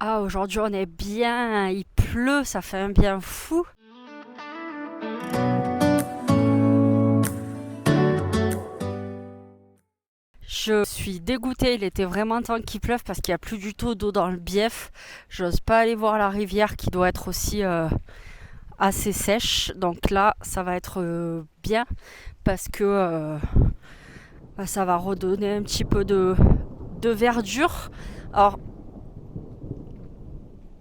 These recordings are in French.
Ah, aujourd'hui on est bien, il pleut, ça fait un bien fou. Je suis dégoûtée, il était vraiment temps qu'il pleuve parce qu'il n'y a plus du tout d'eau dans le bief. J'ose pas aller voir la rivière qui doit être aussi assez sèche. Donc là, ça va être bien parce que ça va redonner un petit peu de verdure. Alors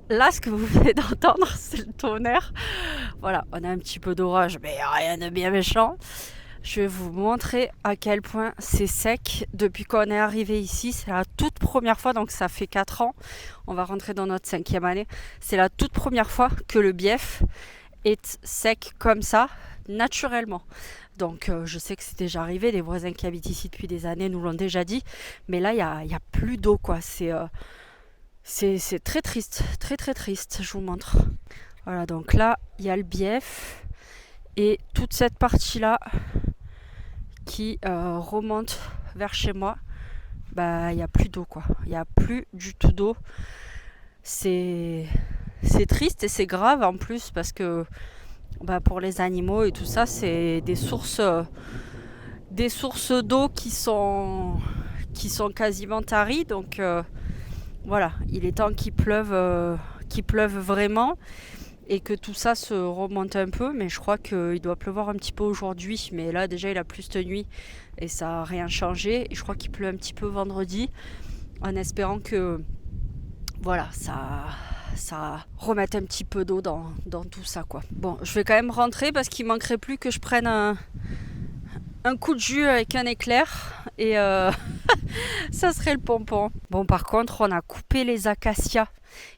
là, ce que vous venez d'entendre, c'est le tonnerre. Voilà, on a un petit peu d'orage, mais rien de bien méchant. Je vais vous montrer à quel point c'est sec depuis qu'on est arrivé ici. C'est la toute première fois, donc ça fait 4 ans. On va rentrer dans notre 5e année. C'est la toute première fois que le bief est sec comme ça, naturellement. Donc je sais que c'est déjà arrivé, les voisins qui habitent ici depuis des années nous l'ont déjà dit. Mais là, il y a plus d'eau, quoi. C'est très triste, très très triste. Je vous montre. Voilà, donc là, il y a le bief. Et toute cette partie-là qui remonte vers chez moi, il n'y a plus d'eau, quoi. Il n'y a plus du tout d'eau. C'est triste et c'est grave en plus parce que pour les animaux et tout ça, c'est des sources d'eau qui sont quasiment taries. Donc voilà, il est temps qu'il pleuve vraiment et que tout ça se remonte un peu, mais je crois qu'il doit pleuvoir un petit peu aujourd'hui, mais là déjà il a plu cette nuit et ça n'a rien changé, et je crois qu'il pleut un petit peu vendredi, en espérant que voilà, ça remette un petit peu d'eau dans tout ça, quoi. Bon, je vais quand même rentrer parce qu'il manquerait plus que je prenne un coup de jus avec un éclair et ça serait le pompon. Bon, par contre, on a coupé les acacias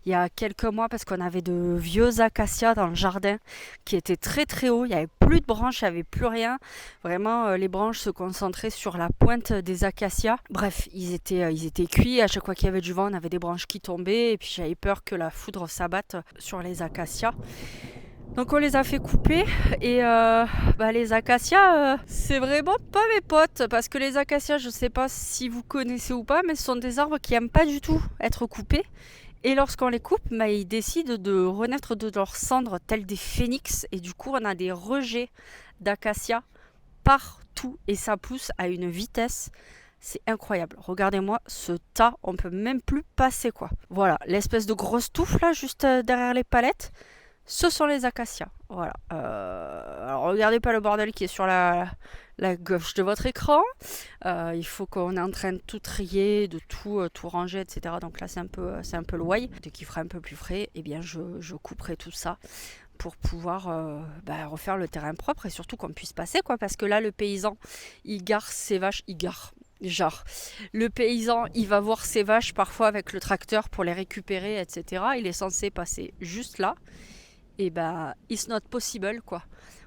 il y a quelques mois parce qu'on avait de vieux acacias dans le jardin qui étaient très très hauts. Il n'y avait plus de branches, il n'y avait plus rien. Vraiment, les branches se concentraient sur la pointe des acacias. Bref, ils étaient cuits. À chaque fois qu'il y avait du vent, on avait des branches qui tombaient. Et puis j'avais peur que la foudre s'abatte sur les acacias. Donc on les a fait couper et les acacias, c'est vraiment pas mes potes parce que les acacias, je sais pas si vous connaissez ou pas, mais ce sont des arbres qui aiment pas du tout être coupés. Et lorsqu'on les coupe, ils décident de renaître de leurs cendres tels des phénix, et du coup on a des rejets d'acacias partout et ça pousse à une vitesse. C'est incroyable. Regardez-moi ce tas, on peut même plus passer, quoi. Voilà, l'espèce de grosse touffe là juste derrière les palettes. Ce sont les acacias. Voilà. Alors regardez pas le bordel qui est sur la gauche de votre écran. Il faut qu'on est en train de tout trier, de tout ranger, etc. Donc là c'est un peu loin. Dès qu'il fera un peu plus frais, eh bien je couperai tout ça pour pouvoir refaire le terrain propre et surtout qu'on puisse passer, quoi. Parce que là le paysan il gare ses vaches, Genre, le paysan, il va voir ses vaches parfois avec le tracteur pour les récupérer, etc. Il est censé passer juste là. Et it's not possible, quoi.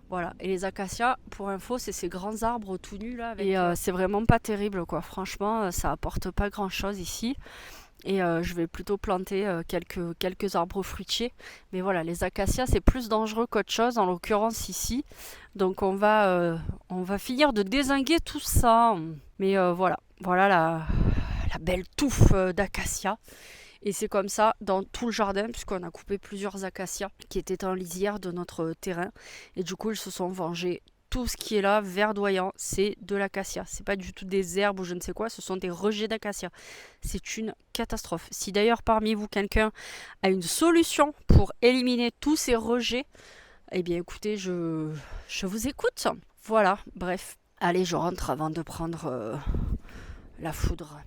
Voilà. Et les acacias, pour info, c'est ces grands arbres tout nus là. Et c'est vraiment pas terrible, quoi. Franchement, ça apporte pas grand chose ici. Et je vais plutôt planter quelques arbres fruitiers. Mais voilà, les acacias, c'est plus dangereux qu'autre chose, en l'occurrence ici. Donc on va finir de dézinguer tout ça. Mais voilà la belle touffe d'acacia. Et c'est comme ça dans tout le jardin, puisqu'on a coupé plusieurs acacias qui étaient en lisière de notre terrain. Et du coup, ils se sont vengés. Tout ce qui est là, verdoyant, c'est de l'acacia. C'est pas du tout des herbes ou je ne sais quoi, ce sont des rejets d'acacia. C'est une catastrophe. Si d'ailleurs parmi vous, quelqu'un a une solution pour éliminer tous ces rejets, eh bien écoutez, je vous écoute. Voilà, bref. Allez, je rentre avant de prendre la foudre.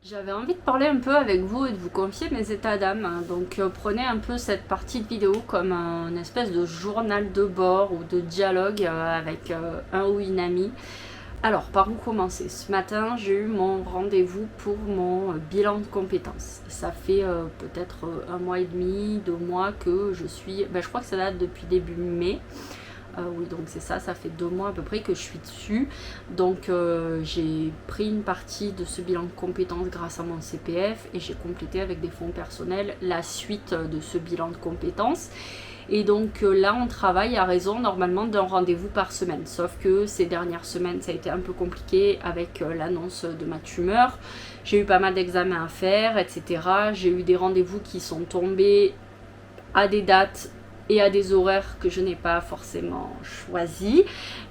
J'avais envie de parler un peu avec vous et de vous confier mes états d'âme. Donc prenez un peu cette partie de vidéo comme une espèce de journal de bord ou de dialogue avec un ou une amie. Alors, par où commencer? Ce matin, j'ai eu mon rendez-vous pour mon bilan de compétences. Ça fait peut-être 1 mois et demi, 2 mois que je suis... je crois que ça date depuis début mai. Oui, donc c'est ça, ça fait 2 mois à peu près que je suis dessus. Donc j'ai pris une partie de ce bilan de compétences grâce à mon CPF et j'ai complété avec des fonds personnels la suite de ce bilan de compétences. Et donc là, on travaille à raison normalement d'un rendez-vous par semaine. Sauf que ces dernières semaines, ça a été un peu compliqué avec l'annonce de ma tumeur. J'ai eu pas mal d'examens à faire, etc. J'ai eu des rendez-vous qui sont tombés à des dates et à des horaires que je n'ai pas forcément choisis.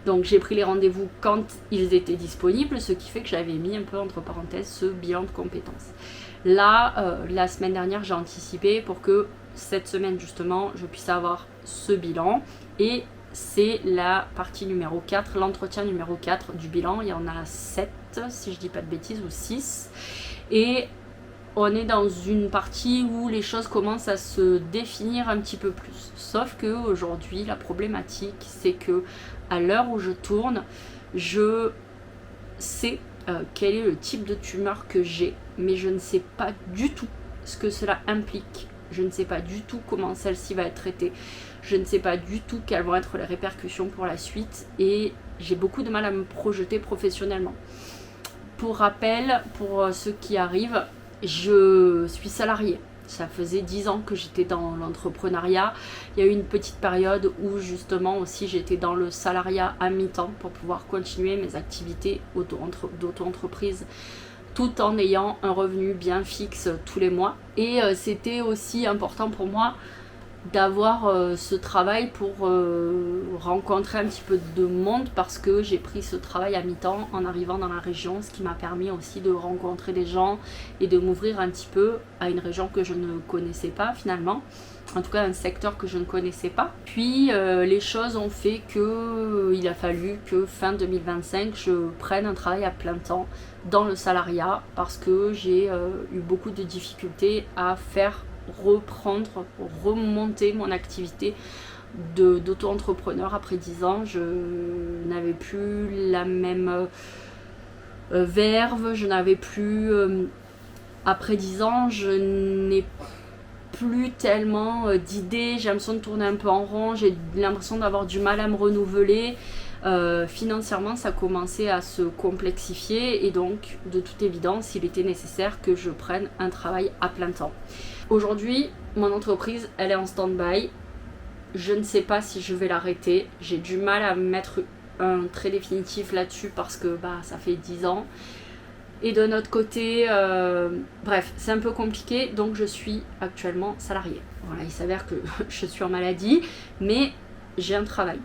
Donc j'ai pris les rendez-vous quand ils étaient disponibles, ce qui fait que j'avais mis un peu entre parenthèses ce bilan de compétences. Là, la semaine dernière, j'ai anticipé pour que cette semaine justement, je puisse avoir ce bilan. Et c'est la partie numéro 4, l'entretien numéro 4 du bilan. Il y en a 7, si je dis pas de bêtises, ou 6. Et on est dans une partie où les choses commencent à se définir un petit peu plus. Sauf que aujourd'hui, la problématique, c'est que à l'heure où je tourne, je sais quel est le type de tumeur que j'ai, mais je ne sais pas du tout ce que cela implique. Je ne sais pas du tout comment celle-ci va être traitée. Je ne sais pas du tout quelles vont être les répercussions pour la suite et j'ai beaucoup de mal à me projeter professionnellement. Pour rappel, pour ceux qui arrivent, je suis salariée. Ça faisait 10 ans que j'étais dans l'entrepreneuriat. Il y a eu une petite période où justement aussi j'étais dans le salariat à mi-temps pour pouvoir continuer mes activités d'auto-entreprise tout en ayant un revenu bien fixe tous les mois. Et c'était aussi important pour moi d'avoir ce travail pour rencontrer un petit peu de monde parce que j'ai pris ce travail à mi-temps en arrivant dans la région, ce qui m'a permis aussi de rencontrer des gens et de m'ouvrir un petit peu à une région que je ne connaissais pas finalement, en tout cas un secteur que je ne connaissais pas. Puis les choses ont fait que il a fallu que fin 2025 je prenne un travail à plein temps dans le salariat parce que j'ai eu beaucoup de difficultés à faire remonter mon activité d'auto-entrepreneur. Après 10 ans, je n'avais plus la même verve, je n'avais plus... après 10 ans, je n'ai plus tellement d'idées, j'ai l'impression de tourner un peu en rond, j'ai l'impression d'avoir du mal à me renouveler. Financièrement, ça commençait à se complexifier et donc, de toute évidence, il était nécessaire que je prenne un travail à plein temps. Aujourd'hui, mon entreprise, elle est en stand-by. Je ne sais pas si je vais l'arrêter. J'ai du mal à mettre un trait définitif là-dessus parce que ça fait 10 ans. Et de notre côté, bref, c'est un peu compliqué. Donc, je suis actuellement salariée. Voilà, il s'avère que je suis en maladie, mais j'ai un travail.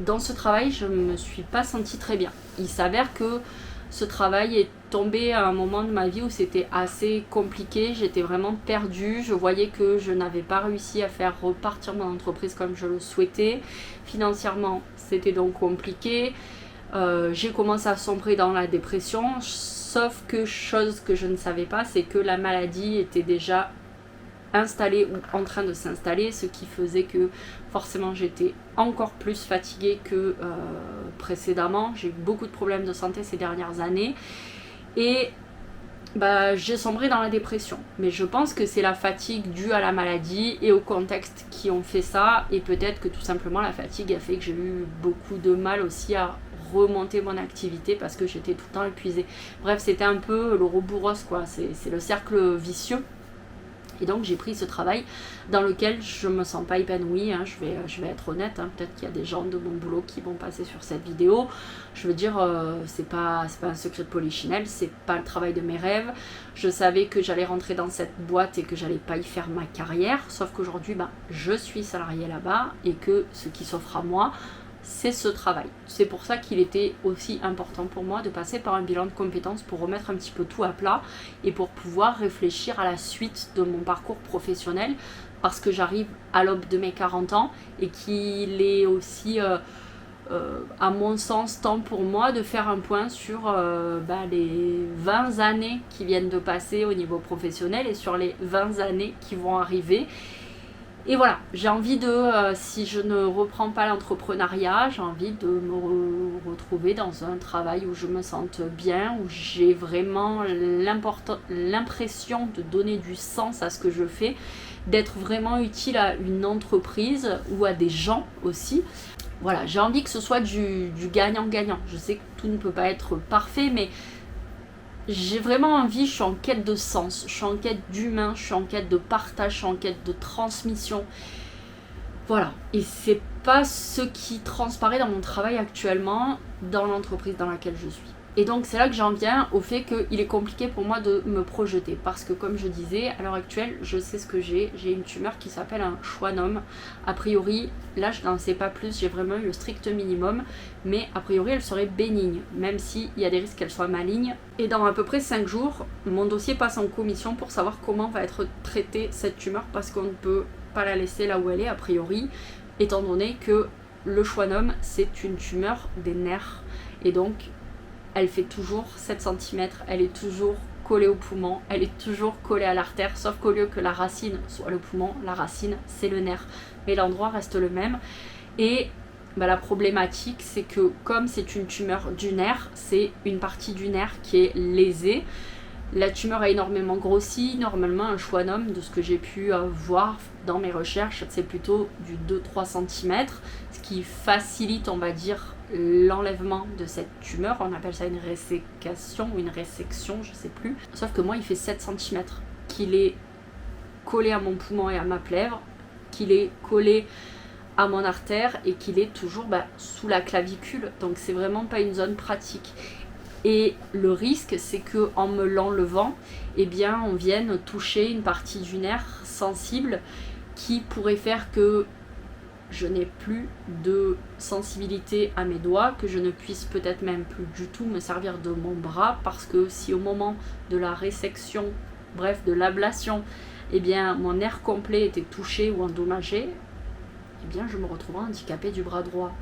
Dans ce travail, je ne me suis pas sentie très bien. Il s'avère que ce travail est tombé à un moment de ma vie où c'était assez compliqué, j'étais vraiment perdue, je voyais que je n'avais pas réussi à faire repartir mon entreprise comme je le souhaitais. Financièrement, c'était donc compliqué. J'ai commencé à sombrer dans la dépression, sauf que chose que je ne savais pas, c'est que la maladie était déjà installée ou en train de s'installer, ce qui faisait que forcément j'étais encore plus fatiguée que précédemment. J'ai eu beaucoup de problèmes de santé ces dernières années et j'ai sombré dans la dépression. Mais je pense que c'est la fatigue due à la maladie et au contexte qui ont fait ça, et peut-être que tout simplement la fatigue a fait que j'ai eu beaucoup de mal aussi à remonter mon activité parce que j'étais tout le temps épuisée. Bref, c'était un peu l'ouroboros quoi, c'est le cercle vicieux. Et donc j'ai pris ce travail dans lequel je me sens pas épanouie, hein, je vais être honnête, hein, peut-être qu'il y a des gens de mon boulot qui vont passer sur cette vidéo. Je veux dire, c'est pas un secret de polichinelle, c'est pas le travail de mes rêves. Je savais que j'allais rentrer dans cette boîte et que j'allais pas y faire ma carrière, sauf qu'aujourd'hui je suis salariée là-bas et que ce qui s'offre à moi, c'est ce travail. C'est pour ça qu'il était aussi important pour moi de passer par un bilan de compétences pour remettre un petit peu tout à plat et pour pouvoir réfléchir à la suite de mon parcours professionnel, parce que j'arrive à l'aube de mes 40 ans et qu'il est aussi à mon sens, temps pour moi de faire un point sur les 20 années qui viennent de passer au niveau professionnel et sur les 20 années qui vont arriver. Et voilà, j'ai envie si je ne reprends pas l'entrepreneuriat, j'ai envie de me retrouver dans un travail où je me sente bien, où j'ai vraiment l'impression de donner du sens à ce que je fais, d'être vraiment utile à une entreprise ou à des gens aussi. Voilà, j'ai envie que ce soit du gagnant-gagnant. Je sais que tout ne peut pas être parfait, mais j'ai vraiment envie, je suis en quête de sens, je suis en quête d'humain, je suis en quête de partage, je suis en quête de transmission. Voilà, et c'est pas ce qui transparaît dans mon travail actuellement, dans l'entreprise dans laquelle je suis. Et donc c'est là que j'en viens au fait qu'il est compliqué pour moi de me projeter. Parce que comme je disais, à l'heure actuelle, je sais ce que j'ai. J'ai une tumeur qui s'appelle un schwannome. A priori, là je n'en sais pas plus, j'ai vraiment eu le strict minimum. Mais a priori, elle serait bénigne, même s'il y a des risques qu'elle soit maligne. Et dans à peu près 5 jours, mon dossier passe en commission pour savoir comment va être traitée cette tumeur. Parce qu'on ne peut pas la laisser là où elle est, a priori, étant donné que le schwannome, c'est une tumeur des nerfs. Et donc, elle fait toujours 7 cm, elle est toujours collée au poumon, elle est toujours collée à l'artère, sauf qu'au lieu que la racine soit le poumon, la racine c'est le nerf. Mais l'endroit reste le même. Et la problématique, c'est que comme c'est une tumeur du nerf, c'est une partie du nerf qui est lésée. La tumeur a énormément grossi. Normalement, un schwannome, de ce que j'ai pu voir dans mes recherches, c'est plutôt du 2-3 cm, ce qui facilite, on va dire, l'enlèvement de cette tumeur. On appelle ça une résécation ou une résection, je sais plus. Sauf que moi, il fait 7 cm, qu'il est collé à mon poumon et à ma plèvre, qu'il est collé à mon artère et qu'il est toujours sous la clavicule. Donc c'est vraiment pas une zone pratique. Et le risque, c'est que en me l'enlevant, on vienne toucher une partie du nerf sensible qui pourrait faire que je n'ai plus de sensibilité à mes doigts, que je ne puisse peut-être même plus du tout me servir de mon bras, parce que si au moment de la résection, bref de l'ablation, mon nerf complet était touché ou endommagé, je me retrouverai handicapée du bras droit.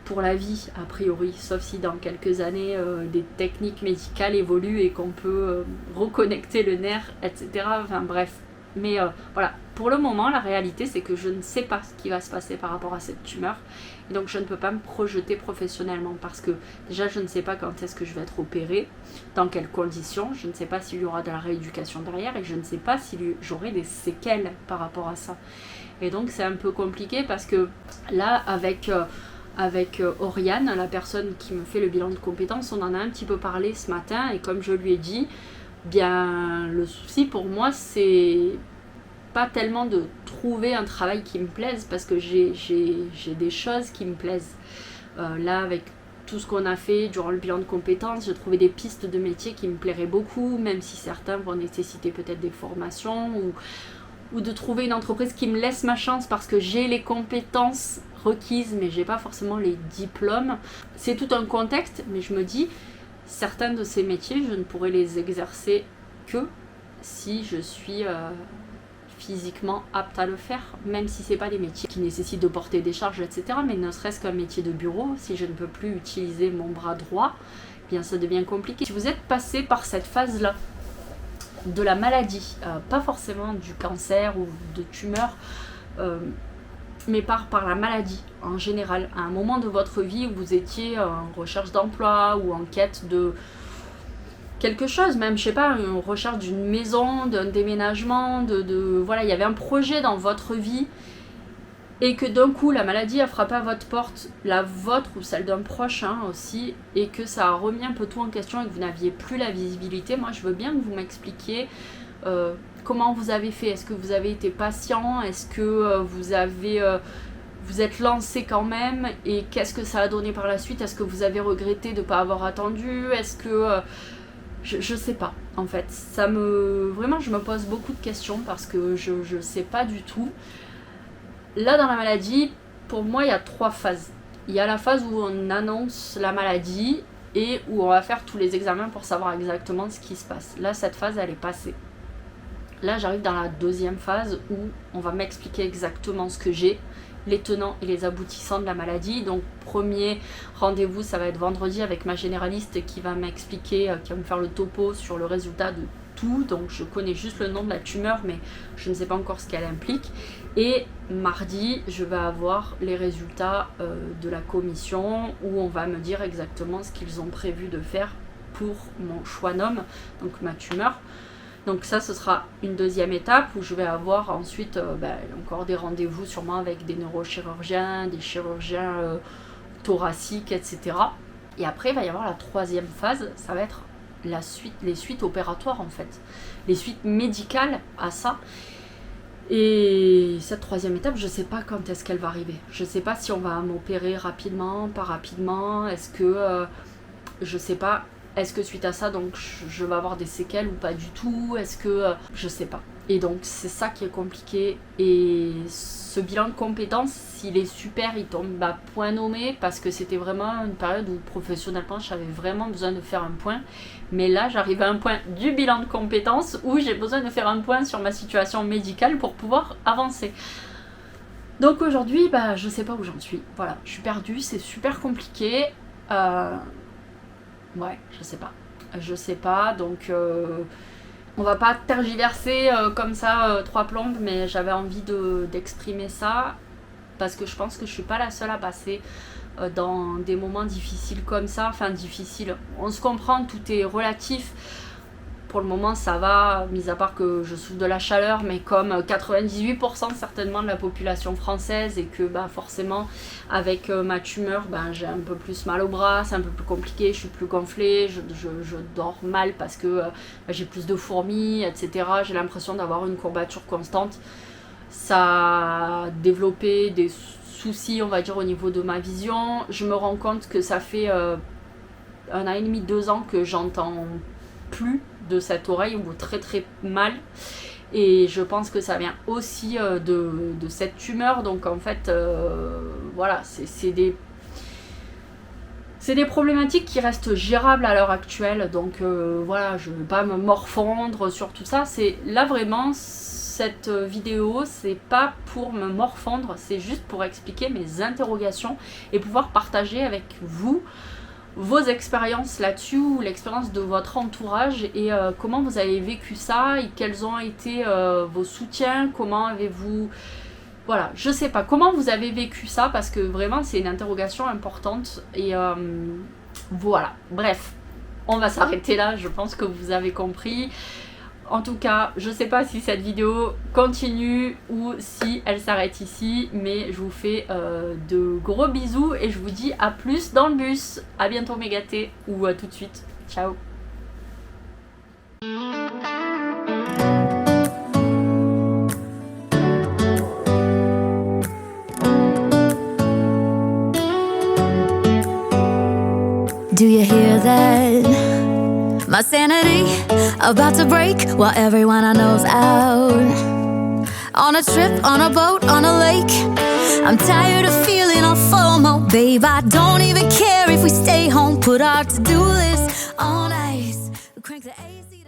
Pour la vie, a priori, sauf si dans quelques années des techniques médicales évoluent et qu'on peut reconnecter le nerf, etc. Enfin bref. Mais voilà, pour le moment, la réalité, c'est que je ne sais pas ce qui va se passer par rapport à cette tumeur. Et donc, je ne peux pas me projeter professionnellement parce que déjà, je ne sais pas quand est-ce que je vais être opérée, dans quelles conditions. Je ne sais pas s'il y aura de la rééducation derrière et je ne sais pas si j'aurai des séquelles par rapport à ça. Et donc, c'est un peu compliqué parce que là, avec Oriane, la personne qui me fait le bilan de compétences, on en a un petit peu parlé ce matin et comme je lui ai dit, le souci pour moi c'est pas tellement de trouver un travail qui me plaise parce que j'ai des choses qui me plaisent. Là avec tout ce qu'on a fait durant le bilan de compétences, j'ai trouvé des pistes de métier qui me plairaient beaucoup, même si certains vont nécessiter peut-être des formations ou de trouver une entreprise qui me laisse ma chance parce que j'ai les compétences requises mais j'ai pas forcément les diplômes. C'est tout un contexte, mais je me dis certains de ces métiers je ne pourrais les exercer que si je suis physiquement apte à le faire, même si c'est pas des métiers qui nécessitent de porter des charges, etc. Mais ne serait-ce qu'un métier de bureau, si je ne peux plus utiliser mon bras droit, ça devient compliqué. Si vous êtes passé par cette phase-là de la maladie, pas forcément du cancer ou de tumeur, mais par la maladie en général, à un moment de votre vie où vous étiez en recherche d'emploi ou en quête de quelque chose, même je sais pas, une recherche d'une maison, d'un déménagement, voilà, il y avait un projet dans votre vie et que d'un coup la maladie a frappé à votre porte, la vôtre ou celle d'un proche aussi, et que ça a remis un peu tout en question et que vous n'aviez plus la visibilité. Moi je veux bien que vous m'expliquiez comment vous avez fait. Est-ce que vous avez été patient? Est-ce que vous êtes lancé quand même? Et qu'est-ce que ça a donné par la suite? Est-ce que vous avez regretté de ne pas avoir attendu? Est-ce que... je sais pas, en fait. Vraiment, je me pose beaucoup de questions parce que je sais pas du tout. Là, dans la maladie, pour moi, il y a 3 phases. Il y a la phase où on annonce la maladie et où on va faire tous les examens pour savoir exactement ce qui se passe. Là, cette phase, elle est passée. Là, j'arrive dans la 2e phase où on va m'expliquer exactement ce que j'ai les tenants et les aboutissants de la maladie. Donc premier rendez-vous, ça va être vendredi avec ma généraliste qui va m'expliquer, qui va me faire le topo sur le résultat de tout. Donc je connais juste le nom de la tumeur, mais je ne sais pas encore ce qu'elle implique. Et mardi, je vais avoir les résultats de la commission où on va me dire exactement ce qu'ils ont prévu de faire pour mon schwannome, donc ma tumeur. Donc ça, ce sera une deuxième étape où je vais avoir ensuite encore des rendez-vous sûrement avec des neurochirurgiens, des chirurgiens thoraciques, etc. Et après, il va y avoir la troisième phase, ça va être les suites opératoires en fait, les suites médicales à ça. Et cette troisième étape, je ne sais pas quand est-ce qu'elle va arriver. Je ne sais pas si on va m'opérer rapidement, pas rapidement, est-ce que, je ne sais pas. Est-ce que suite à ça, donc je vais avoir des séquelles ou pas du tout? Est-ce que... je sais pas. Et donc c'est ça qui est compliqué. Et ce bilan de compétences, s'il est super, il tombe à point nommé parce que c'était vraiment une période où professionnellement j'avais vraiment besoin de faire un point. Mais là j'arrive à un point du bilan de compétences où j'ai besoin de faire un point sur ma situation médicale pour pouvoir avancer. Donc aujourd'hui, je sais pas où j'en suis. Voilà, je suis perdue, c'est super compliqué. Ouais, je sais pas, donc on va pas tergiverser comme ça trois plombes, mais j'avais envie d'exprimer ça parce que je pense que je suis pas la seule à passer dans des moments difficiles comme ça, enfin difficiles, on se comprend, tout est relatif. Pour le moment ça va, mis à part que je souffre de la chaleur, mais comme 98% certainement de la population française, et que forcément avec ma tumeur j'ai un peu plus mal au bras, c'est un peu plus compliqué, je suis plus gonflée, je dors mal parce que j'ai plus de fourmis, etc. J'ai l'impression d'avoir une courbature constante. Ça a développé des soucis, on va dire, au niveau de ma vision. Je me rends compte que ça fait 1 an et demi, 2 ans que j'entends plus de cette oreille, ou très très mal, et je pense que ça vient aussi de cette tumeur. Donc en fait voilà, c'est des problématiques qui restent gérables à l'heure actuelle. Donc voilà, je ne vais pas me morfondre sur tout ça. C'est là vraiment, cette vidéo, c'est pas pour me morfondre, c'est juste pour expliquer mes interrogations et pouvoir partager avec vous vos expériences là-dessus, ou l'expérience de votre entourage, et comment vous avez vécu ça, et quels ont été vos soutiens, comment avez-vous... Voilà, je sais pas comment vous avez vécu ça, parce que vraiment c'est une interrogation importante, et voilà, bref, on va s'arrêter là, je pense que vous avez compris. En tout cas, je sais pas si cette vidéo continue ou si elle s'arrête ici, mais je vous fais de gros bisous et je vous dis à plus dans le bus. À bientôt mes gâtés, ou à tout de suite. Ciao. Do you hear that? My sanity about to break while everyone I know's out. On a trip, on a boat, on a lake. I'm tired of feeling all FOMO. Babe, I don't even care if we stay home. Put our to-do list on ice. Crank the AC.